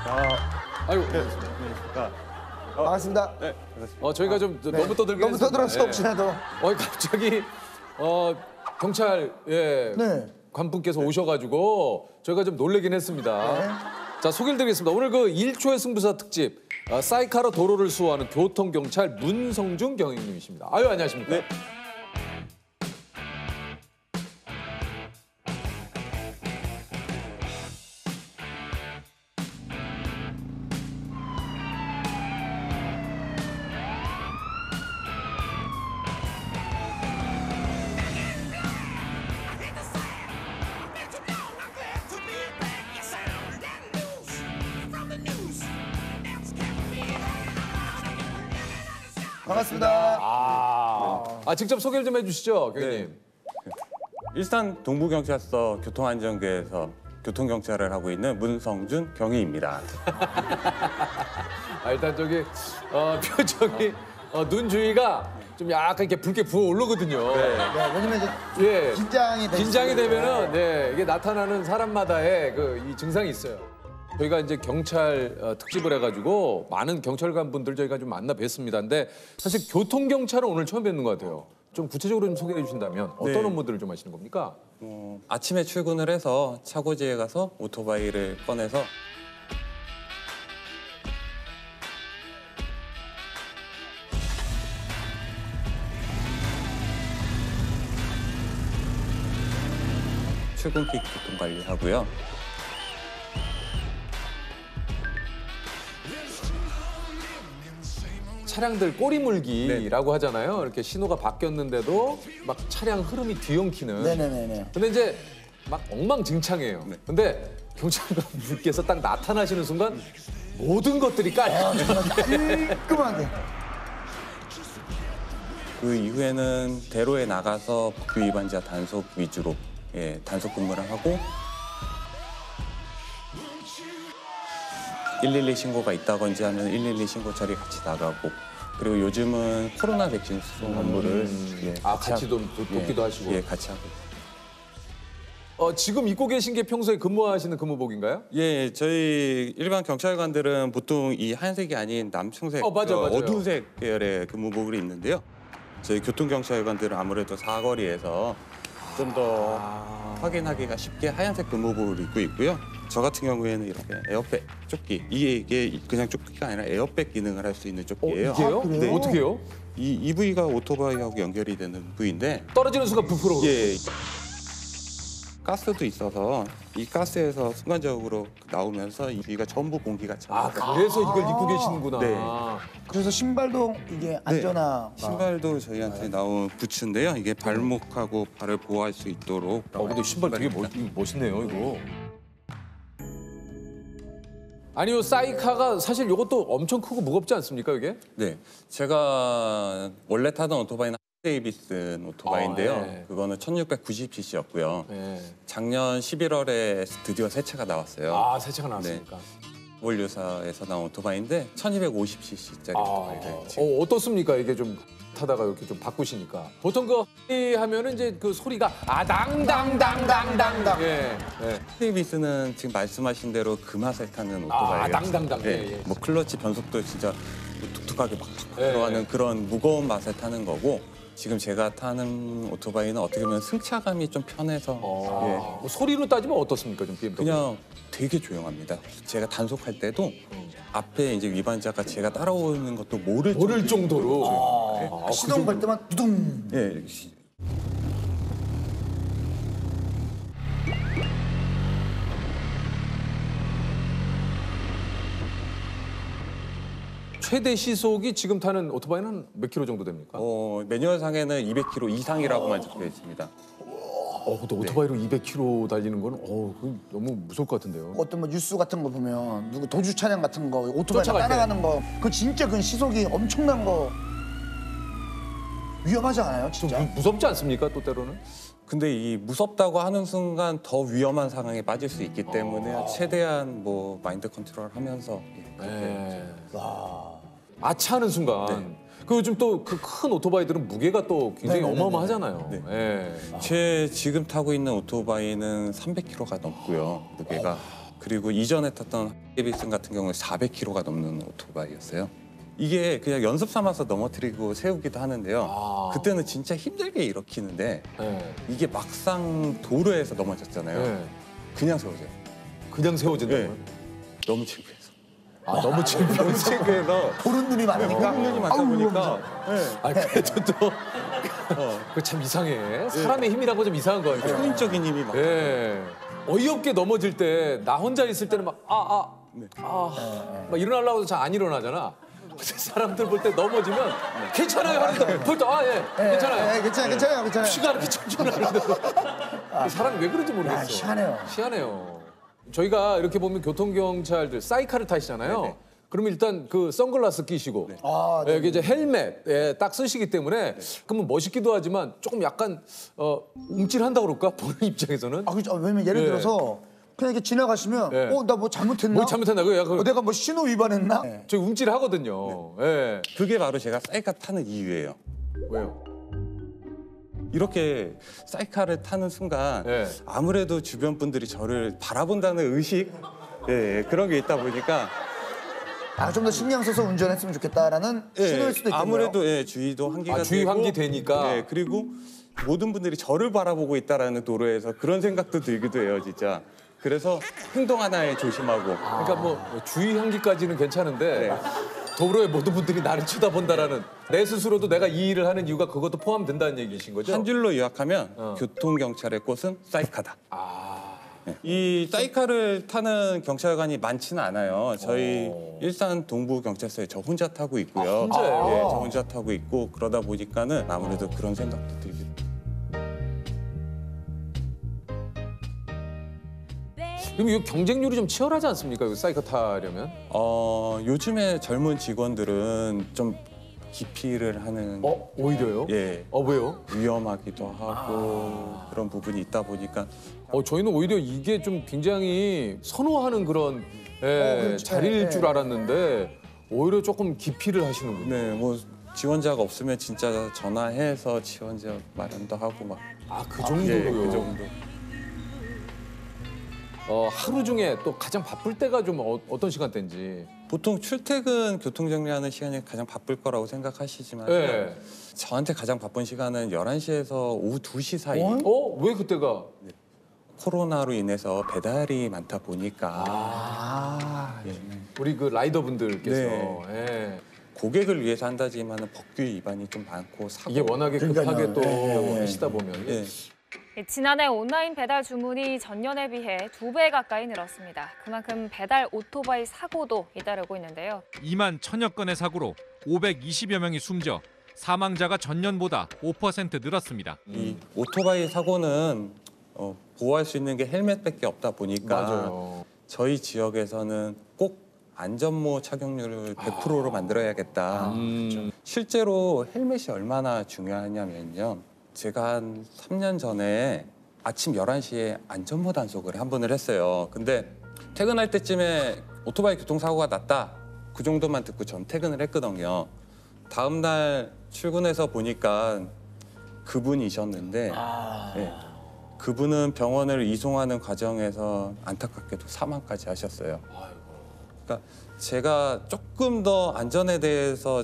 아유, 반갑습니다. 네. 저희가 좀 너무 떠들긴 너무 떠들어서 했습니다. 혹시라도. 갑자기 경찰 네. 관분께서 오셔가지고 저희가 좀 놀래긴 했습니다. 네. 자, 소개를 드리겠습니다. 오늘 그 1초의 승부사 특집 사이카로 도로를 수호하는 교통경찰 문성중 경위님이십니다. 아유, 안녕하십니까? 네. 반갑습니다. 직접 소개를 좀 해주시죠, 경위님. 일산 동부경찰서 교통안전계에서 교통경찰을 하고 있는 문성준 경위입니다. 일단 저기 표정이 눈 주위가 좀 약간 이렇게 붉게 부어오르거든요. 네, 왜냐면 이제 예. 긴장이 되면은 이게 나타나는 사람마다의 이 증상이 있어요. 저희가 이제 경찰 특집을 해가지고 많은 경찰관 분들 저희가 좀 만나 뵀습니다. 근데 사실 교통경찰은 오늘 처음 뵙는 것 같아요. 좀 구체적으로 좀 소개해 주신다면 어떤 네. 업무들을 좀 하시는 겁니까? 아침에 출근을 해서 차고지에 가서 오토바이를 꺼내서 출근길 교통관리하고요. 차량들 꼬리물기라고 하잖아요. 이렇게 신호가 바뀌었는데도 막 차량 흐름이 뒤엉키는. 네네네네. 근데 이제 막 엉망진창이에요. 네. 근데 경찰관 분께서 딱 나타나시는 순간 모든 것들이 깔끔하게. 깔끔하게. 그 이후에는 대로에 나가서 법규 위반자 단속 위주로 단속 근무를 하고 112 신고가 있다든지 하면 112 신고 처리 같이 나가고 그리고 요즘은 코로나 백신 수송 업무를 같이 돕기도 하시고. 예, 같이 하고. 지금 입고 계신 게 평소에 근무하시는 근무복인가요? 예, 저희 일반 경찰관들은 보통 이 하얀색이 아닌 남청색, 맞아요. 어두운 색 계열의 근무복을 입는데요. 저희 교통경찰관들은 아무래도 사거리에서 좀 더 확인하기가 쉽게 하얀색 근무복을 입고 있고요. 저 같은 경우에는 이렇게 에어백 조끼, 이게 그냥 조끼가 아니라 에어백 기능을 할 수 있는 조끼예요. 이게요? 그래요? 네. 어떻게 해요? 이 부위가 오토바이하고 연결이 되는 부위인데 떨어지는 순간 부풀어. 예, 가스도 있어서 이 가스에서 순간적으로 나오면서 이 부위가 전부 공기가 차. 그래서 이걸 입고 계시는구나. 네. 그래서 신발도 이게 안전화. 신발도 저희한테 나온 부츠인데요. 이게 발목하고 발을 보호할 수 있도록. 근데 신발 되게 멋있네요, 이거. 아니요, 사이카가 사실 이것도 엄청 크고 무겁지 않습니까, 이게? 네, 제가 원래 타던 오토바이는 데이비슨 오토바이인데요. 네. 그거는 1690cc였고요. 네. 작년 11월에 드디어 새 차가 나왔어요. 새 차가 나왔으니까. 월류사에서 나온 오토바이인데 1250cc짜리 오토바이를 지금. 어떻습니까? 이게 좀 타다가 이렇게 좀 바꾸시니까. 보통 하면은 이제 그 소리가 당당당당당당. 예. 데이비스는 지금 말씀하신 대로 그 맛을 타는 오토바이예요. 당당당. 네. 예. 뭐 클러치 변속도 진짜 독특하게 막 예. 들어가는 그런 무거운 맛을 타는 거고 지금 제가 타는 오토바이는 어떻게 보면 승차감이 좀 편해서 뭐 소리로 따지면 어떻습니까, 좀 BMW? 그냥 되게 조용합니다. 제가 단속할 때도 앞에 이제 위반자가 제가 따라오는 것도 모를 정도로. 시동 걸 때만 두둥. 예. 최대 시속이 지금 타는 오토바이는 몇 킬로 정도 됩니까? 매뉴얼상에는 200km 이상이라고만 적혀 있습니다. 근데 오토바이로 200km 달리는 건 그건 너무 무서울 것 같은데요. 어떤 뭐 뉴스 같은 거 보면 누구 도주 차량 같은 거 오토바이 쫓아갈 때. 따라가는 거 그 진짜 그 시속이 엄청난 거 위험하지 않아요, 진짜? 좀 무섭지 않습니까, 또 때로는? 근데 이 무섭다고 하는 순간 더 위험한 상황에 빠질 수 있기 때문에 최대한 뭐 마인드 컨트롤하면서 아차하는 순간. 그 요즘 또 그 큰 오토바이들은 무게가 또 굉장히 네네네네. 어마어마하잖아요. 네. 예. 제 지금 타고 있는 오토바이는 300km가 넘고요, 무게가. 그리고 이전에 탔던 데이비슨 같은 경우에 400km가 넘는 오토바이였어요. 이게 그냥 연습 삼아서 넘어뜨리고 세우기도 하는데요. 그때는 진짜 힘들게 일으키는데 네. 이게 막상 도로에서 넘어졌잖아요. 네. 그냥 세워져요. 그냥 세워진다고요? 네. 너무 창피해서. 너무 창피해서. 너무 창피해서. 보는 눈이 많으니까. 보는 눈이 많다 보니까 그래도 또 그 참 이상해. 사람의 힘이라고 좀 이상한 거 같아요. 초인적인 힘이 막. 예. 어이없게 넘어질 때 나 혼자 있을 때는 막 막 일어나려고 해도 잘 안 일어나잖아. 사람들 볼 때 넘어지면 괜찮아요 하는데 볼때 괜찮아요. 괜찮아요. 피가 이렇게 춤추 나는데 사람이 왜 그런지 모르겠어. 희한해요. 희한해요. 저희가 이렇게 보면 교통경찰들 사이카를 타시잖아요. 네네. 그러면 일단 그 선글라스 끼시고 이게 이제 헬멧 딱 쓰시기 때문에 그러면 멋있기도 하지만 조금 약간 움찔한다 그럴까 보는 입장에서는 그렇죠. 왜냐면 예를 네. 들어서 그냥 이렇게 지나가시면 네. 나 뭐 잘못했나? 뭐 잘못했나 그 약간 내가 뭐 신호 위반했나? 저 움찔하거든요. 예. 그게 바로 제가 사이카 타는 이유예요. 왜요? 이렇게 사이카를 타는 순간 네. 아무래도 주변 분들이 저를 바라본다는 의식 그런 게 있다 보니까 좀 더 신경 써서 운전했으면 좋겠다라는 신호일 수도 있겠네요. 아무래도 주의도 환기가 주의 되고 환기 되니까. 그리고 모든 분들이 저를 바라보고 있다라는 도로에서 그런 생각도 들기도 해요, 진짜. 그래서 행동 하나에 조심하고. 그러니까 뭐 주의 향기까지는 괜찮은데 네. 도로에 모든 분들이 나를 쳐다본다라는 내 스스로도 내가 이 일을 하는 이유가 그것도 포함된다는 얘기신 거죠? 한 줄로 요약하면 교통경찰의 꽃은 사이카다. 네. 이 사이카를 타는 경찰관이 많지는 않아요. 저희 일산 동부경찰서에 저 혼자 타고 있고요. 혼자예요? 네, 저 혼자 타고 있고 그러다 보니까는 아무래도 그런 생각도 들기도. 그럼 이 경쟁률이 좀 치열하지 않습니까? 이 사이카 타려면? 요즘에 젊은 직원들은 좀 기피를 하는 오히려요? 예. 왜요? 위험하기도 하고 그런 부분이 있다 보니까 저희는 오히려 이게 좀 굉장히 선호하는 그런 그렇죠. 자리일 예. 줄 알았는데 오히려 조금 기피를 하시는군요. 네, 뭐 지원자가 없으면 진짜 전화해서 지원자 마련도 하고 막 그 정도로요? 그 정도. 하루 중에 또 가장 바쁠 때가 좀 어떤 시간대인지. 보통 출퇴근 교통정리하는 시간이 가장 바쁠 거라고 생각하시지만 네. 저한테 가장 바쁜 시간은 11시에서 오후 2시 사이. 왜 그때가? 코로나로 인해서 배달이 많다 보니까 우리 그 라이더분들께서 네. 예. 고객을 위해서 한다지만 법규 위반이 좀 많고 사고 이게 워낙에 급하게 또 예. 하시다 보면 예. 지난해 온라인 배달 주문이 전년에 비해 2배 가까이 늘었습니다. 그만큼 배달 오토바이 사고도 잇따르고 있는데요. 2만 1,000여 건의 사고로 520여 명이 숨져 사망자가 전년보다 5% 늘었습니다. 이 오토바이 사고는 보호할 수 있는 게 헬멧밖에 없다 보니까 맞아요. 저희 지역에서는 꼭 안전모 착용률을 100%로 만들어야겠다. 실제로 헬멧이 얼마나 중요하냐면요. 제가 한 3년 전에 아침 11시에 안전모 단속을 한 번을 했어요. 근데 퇴근할 때쯤에 오토바이 교통사고가 났다. 그 정도만 듣고 전 퇴근을 했거든요. 다음 날 출근해서 보니까 그분이셨는데 네, 그분은 병원을 이송하는 과정에서 안타깝게도 사망까지 하셨어요. 그러니까 제가 조금 더 안전에 대해서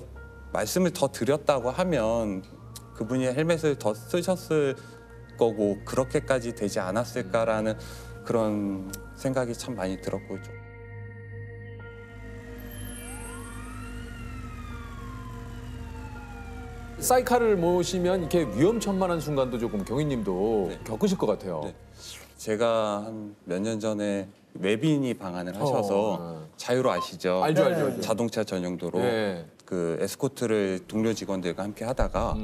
말씀을 더 드렸다고 하면 그분이 헬멧을 더 쓰셨을 거고 그렇게까지 되지 않았을까라는 그런 생각이 참 많이 들었고 좀. 사이카를 모시면 이렇게 위험천만한 순간도 조금 경위님도 겪으실 것 같아요. 네. 제가 한 몇 년 전에 웨빈이 방한을 하셔서 자유로 아시죠? 알죠. 자동차 전용도로 네. 그 에스코트를 동료 직원들과 함께 하다가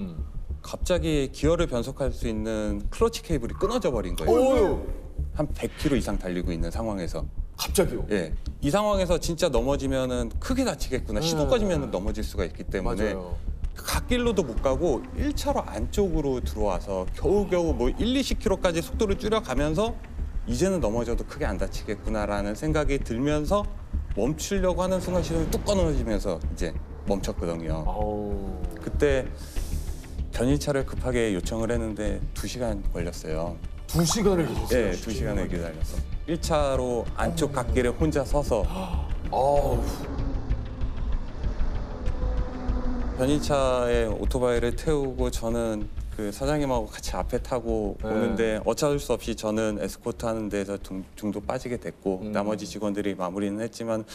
갑자기 기어를 변속할 수 있는 클러치 케이블이 끊어져 버린 거예요. 한 100km 이상 달리고 있는 상황에서. 갑자기요? 예. 이 상황에서 진짜 넘어지면은 크게 다치겠구나. 시도 꺼지면 넘어질 수가 있기 때문에 맞아요. 갓길로도 못 가고 1차로 안쪽으로 들어와서 겨우겨우 뭐 1, 20km까지 속도를 줄여가면서 이제는 넘어져도 크게 안 다치겠구나라는 생각이 들면서 멈추려고 하는 순간 시동이 뚝 끊어지면서 이제 멈췄거든요. 그때 견인차를 급하게 요청을 했는데 2시간 걸렸어요. 2시간을 계셨어요? 네, 2시간을 기다려서. 1차로 안쪽 갓길에 혼자 서서 변희차에 오토바이를 태우고 저는 그 사장님하고 같이 앞에 타고 네. 오는데 어쩔 수 없이 저는 에스코트 하는 데서 중도 빠지게 됐고 나머지 직원들이 마무리는 했지만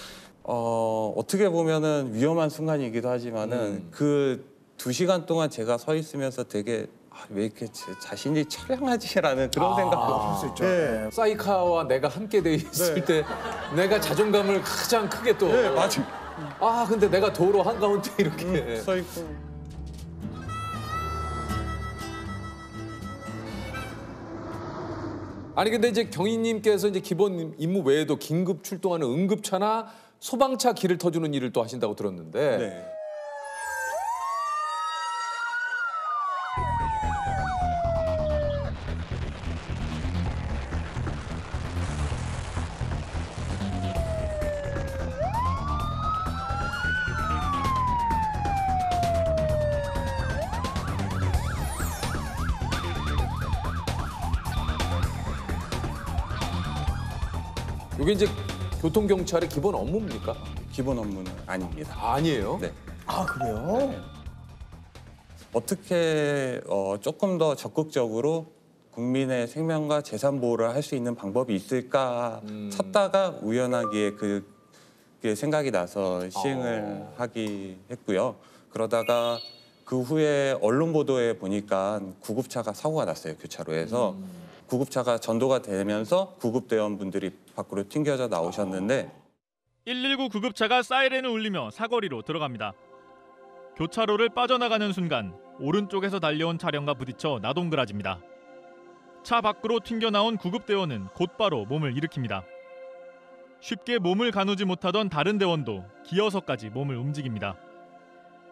어떻게 보면은 위험한 순간이기도 하지만은 그 2시간 동안 제가 서 있으면서 되게 왜 이렇게 자신이 처량하지라는 그런 생각도 할 수 있죠. 네. 사이카와 내가 함께 돼 있을 때 내가 자존감을 가장 크게 또. 네, 맞아요. 아 근데 내가 도로 한가운데 이렇게. 서 있고. 아니 근데 이제 경위님께서 이제 기본 임무 외에도 긴급 출동하는 응급차나 소방차 길을 터주는 일을 또 하신다고 들었는데. 네. 이게 이제 교통경찰의 기본 업무입니까? 기본 업무는 아닙니다. 아니에요. 네. 아 그래요? 어떻게 조금 더 적극적으로 국민의 생명과 재산 보호를 할 수 있는 방법이 있을까 찾다가 우연하게 그게 생각이 나서 시행을 하기 했고요. 그러다가 그 후에 언론 보도에 보니까 구급차가 사고가 났어요. 교차로에서. 구급차가 전도가 되면서 구급대원분들이 밖으로 튕겨져 나오셨는데 119 구급차가 사이렌을 울리며 사거리로 들어갑니다. 교차로를 빠져나가는 순간 오른쪽에서 달려온 차량과 부딪혀 나동그라집니다. 차 밖으로 튕겨나온 구급대원은 곧바로 몸을 일으킵니다. 쉽게 몸을 가누지 못하던 다른 대원도 기어서까지 몸을 움직입니다.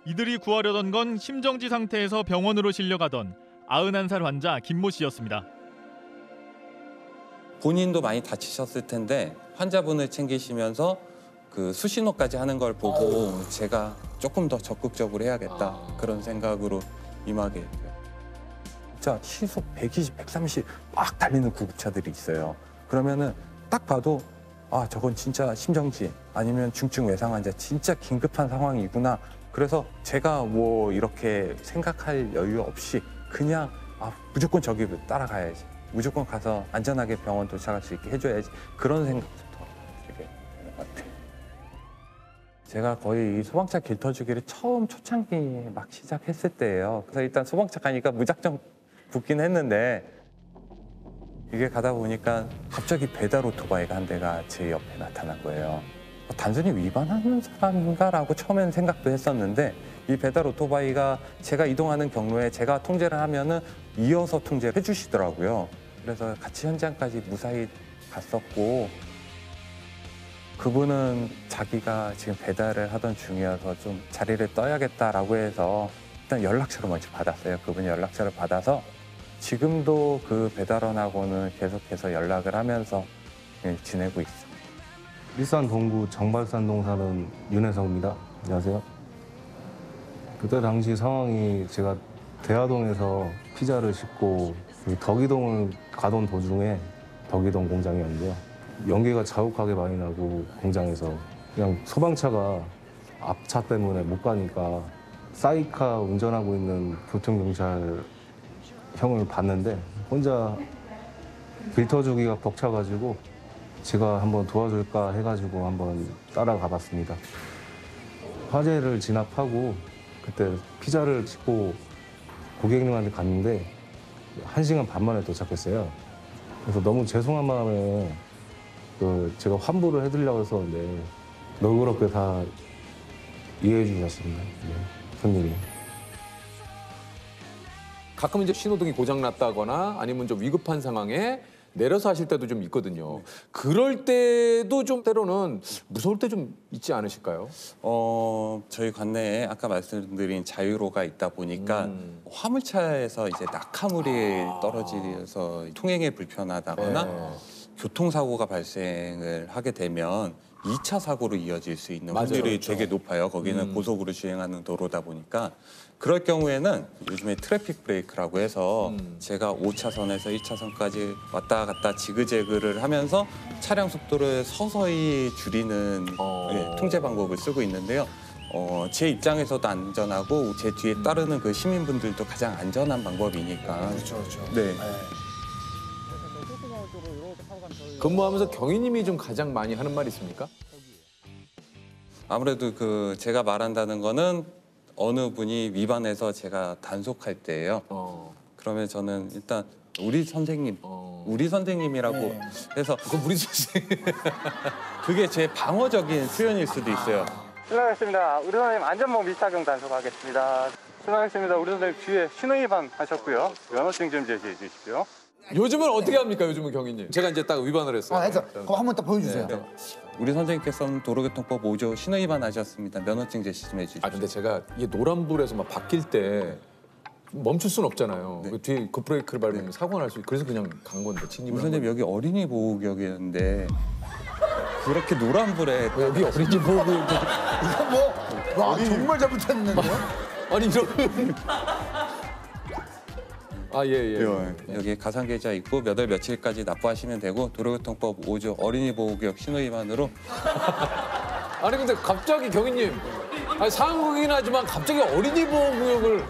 이들이 구하려던 건 심정지 상태에서 병원으로 실려가던 91살 환자 김모 씨였습니다. 본인도 많이 다치셨을 텐데 환자분을 챙기시면서 그 수신호까지 하는 걸 보고 제가 조금 더 적극적으로 해야겠다 그런 생각으로 임하게 돼요. 진짜 시속 120, 130 막 달리는 구급차들이 있어요. 그러면은 딱 봐도 아 저건 진짜 심정지 아니면 중증 외상 환자 진짜 긴급한 상황이구나. 그래서 제가 뭐 이렇게 생각할 여유 없이 그냥 무조건 저기 따라가야지. 무조건 가서 안전하게 병원 도착할 수 있게 해줘야지. 그런 생각부터 되게 되는 것 같아요. 제가 거의 이 소방차 길 터주기를 처음 초창기 막 시작했을 때예요. 그래서 일단 소방차 가니까 무작정 붙긴 했는데 이게 가다 보니까 갑자기 배달 오토바이가 한 대가 제 옆에 나타난 거예요. 단순히 위반하는 사람인가라고 처음에는 생각도 했었는데 이 배달 오토바이가 제가 이동하는 경로에 제가 통제를 하면은 이어서 통제를 해주시더라고요. 그래서 같이 현장까지 무사히 갔었고 그분은 자기가 지금 배달을 하던 중이어서 좀 자리를 떠야겠다라고 해서 일단 연락처를 먼저 받았어요. 그분이 연락처를 받아서 지금도 그 배달원하고는 계속해서 연락을 하면서 지내고 있어요. 일산 동구 정발산동 사는 윤혜성입니다. 안녕하세요. 그때 당시 상황이 제가 대하동에서 피자를 싣고 덕이동을 가던 도중에 덕이동 공장이었는데요. 연기가 자욱하게 많이 나고 공장에서 그냥 소방차가 앞차 때문에 못 가니까 사이카 운전하고 있는 교통경찰 형을 봤는데 혼자 길 터주기가 벅차가지고 제가 한번 도와줄까 해가지고 한번 따라가 봤습니다. 화재를 진압하고 그때 피자를 싣고 고객님한테 갔는데 1시간 반 만에 도착했어요. 그래서 너무 죄송한 마음에 제가 환불을 해드리려고 했었는데 너그럽게 다 이해해 주셨습니다. 네, 손님이. 가끔 이제 신호등이 고장 났다거나 아니면 좀 위급한 상황에 내려서 하실 때도 좀 있거든요. 그럴 때도 좀 때로는 무서울 때 좀 있지 않으실까요? 저희 관내에 아까 말씀드린 자유로가 있다 보니까 화물차에서 이제 낙하물이 떨어져서 통행에 불편하다거나 네. 교통사고가 발생을 하게 되면 2차 사고로 이어질 수 있는 맞아요. 확률이 그렇죠. 되게 높아요. 거기는 고속으로 주행하는 도로다 보니까 그럴 경우에는 요즘에 트래픽 브레이크라고 해서 제가 5차선에서 1차선까지 왔다 갔다 지그재그를 하면서 차량 속도를 서서히 줄이는 통제 방법을 쓰고 있는데요. 제 입장에서도 안전하고 제 뒤에 따르는 그 시민분들도 가장 안전한 방법이니까. 그렇죠, 그렇죠. 네. 근무하면서 경위님이 좀 가장 많이 하는 말 있습니까? 아무래도 그 제가 말한다는 거는 어느 분이 위반해서 제가 단속할 때예요. 그러면 저는 일단 우리 선생님, 우리 선생님이라고 네. 해서 그건 우리 선생님. 그게 제 방어적인 표현일 수도 있어요. 출발하겠습니다. 우리 선생님 안전모 미착용 단속하겠습니다. 출발하겠습니다. 우리 선생님 뒤에 신호위반 하셨고요. 면허증 좀 제시해 주십시오. 요즘은 어떻게 합니까? 요즘은 경위님. 제가 이제 딱 위반을 했어요. 해서 그거 한번 딱 보여주세요. 네. 우리 선생님께서는 도로교통법 5조 신호위반 하셨습니다. 면허증 제시 좀 해주십시오. 아 근데 제가 이게 노란불에서 막 바뀔 때 멈출 수는 없잖아요. 네. 그 뒤에 급브레이크를 밟으면 사고가 날 수 있고 그래서 그냥 간 건데 침입을 우리 한 선생님 여기 어린이 보호구역이었는데 그렇게 노란불에 건데. 여기 어린이 보호구 이거 뭐, 와, 정말 잘못했는데요? 아니 이런 아예예 여기 가상계좌 있고 몇 월 며칠까지 납부하시면 되고 도로교통법 5조 어린이 보호구역 신호위반으로. 아니 근데 갑자기 경위님 아니 상황이긴 하지만 갑자기 어린이 보호구역을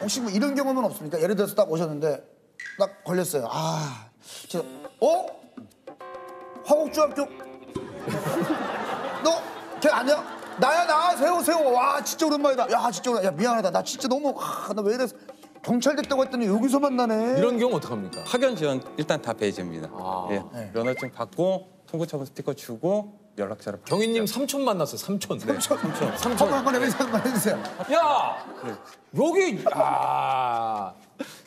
혹시 뭐 이런 경험은 없습니까? 예를 들어서 딱 오셨는데 딱 걸렸어요. 아, 진짜, 화곡중학교 너 걔 아니야? 나야 나 세워. 와 진짜 오랜만이다. 야 진짜 오랜. 야 미안하다. 나 진짜 너무 나 왜 이래서 경찰 됐다고 했더니 여기서 만나네. 이런 경우 어떡합니까? 학연 지원 일단 다 배제입니다. 예. 네. 면허증 받고 통구처분 스티커 주고 연락처를 경위님 삼촌 만났어요. 삼촌. 네. 삼촌 한번 해주세요. 야 네. 여기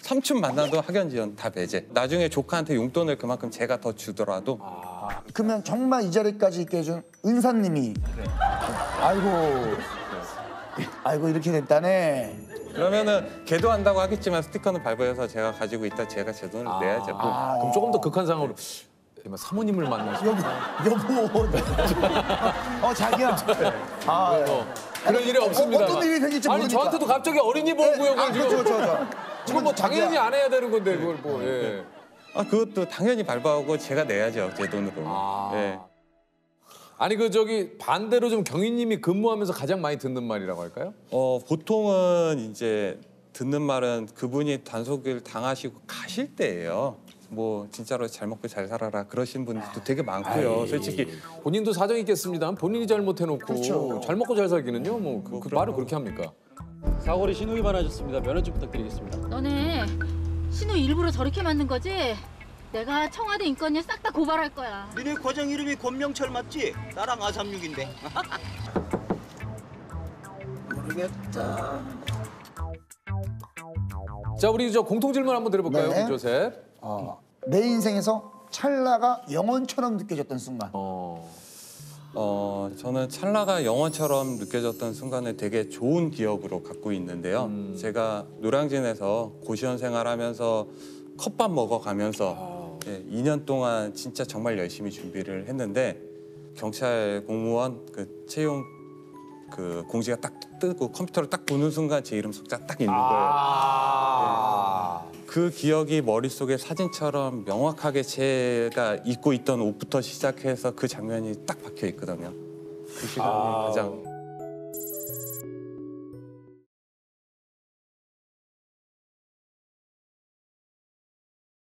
삼촌 만나도 학연 지원 다 배제. 나중에 조카한테 용돈을 그만큼 제가 더 주더라도 그러면 정말 이 자리까지 있게 해준 은사님이 아이고 이렇게 됐다네. 그러면은 걔도 한다고 하겠지만 스티커는 발부해서 제가 가지고 있다 제가 제 돈을 내야죠. 그럼 조금 더 극한 상황으로 사모님을 만나서 여보. 자기야. 그런 일이 없습니다. 어떤 일이 생길지 아니 모르니까. 저한테도 갑자기 어린이 보호구역을 지금 그렇죠. 지금 뭐 당연히 안 해야 되는 건데 그걸 뭐 예. 그것도 당연히 발부하고 제가 내야죠 제 돈으로. 예. 아니 그 저기 반대로 좀 경위님이 근무하면서 가장 많이 듣는 말이라고 할까요? 보통은 이제 듣는 말은 그분이 단속을 당하시고 가실 때예요. 뭐 진짜로 잘 먹고 잘 살아라 그러신 분들도 되게 많고요. 솔직히 본인도 사정이 있겠습니다만 본인이 잘못해놓고 그렇죠. 잘 먹고 잘 살기는요. 뭐 그 말을 그렇게 합니까? 사거리 신호 위반하셨습니다. 면허증 부탁드리겠습니다. 너네 신호 일부러 저렇게 만든 거지? 내가 청와대 인권위 싹 다 고발할 거야. 니네 과장 이름이 권명철 맞지? 나랑 아삼육인데. 모르겠다. 자 우리 저 공통 질문 한번 드려볼까요, 네. 우리 조셉? 내 인생에서 찰나가 영원처럼 느껴졌던 순간. 저는 찰나가 영원처럼 느껴졌던 순간을 되게 좋은 기억으로 갖고 있는데요. 제가 노량진에서 고시원 생활하면서 컵밥 먹어가면서 2년 동안 진짜 정말 열심히 준비를 했는데 경찰 공무원 그 채용 그 공지가 딱 뜨고 컴퓨터를 딱 보는 순간 제 이름 숫자 딱 있는 거예요. 그 기억이 머릿속에 사진처럼 명확하게 제가 입고 있던 옷부터 시작해서 그 장면이 딱 박혀 있거든요. 그 시간이 가장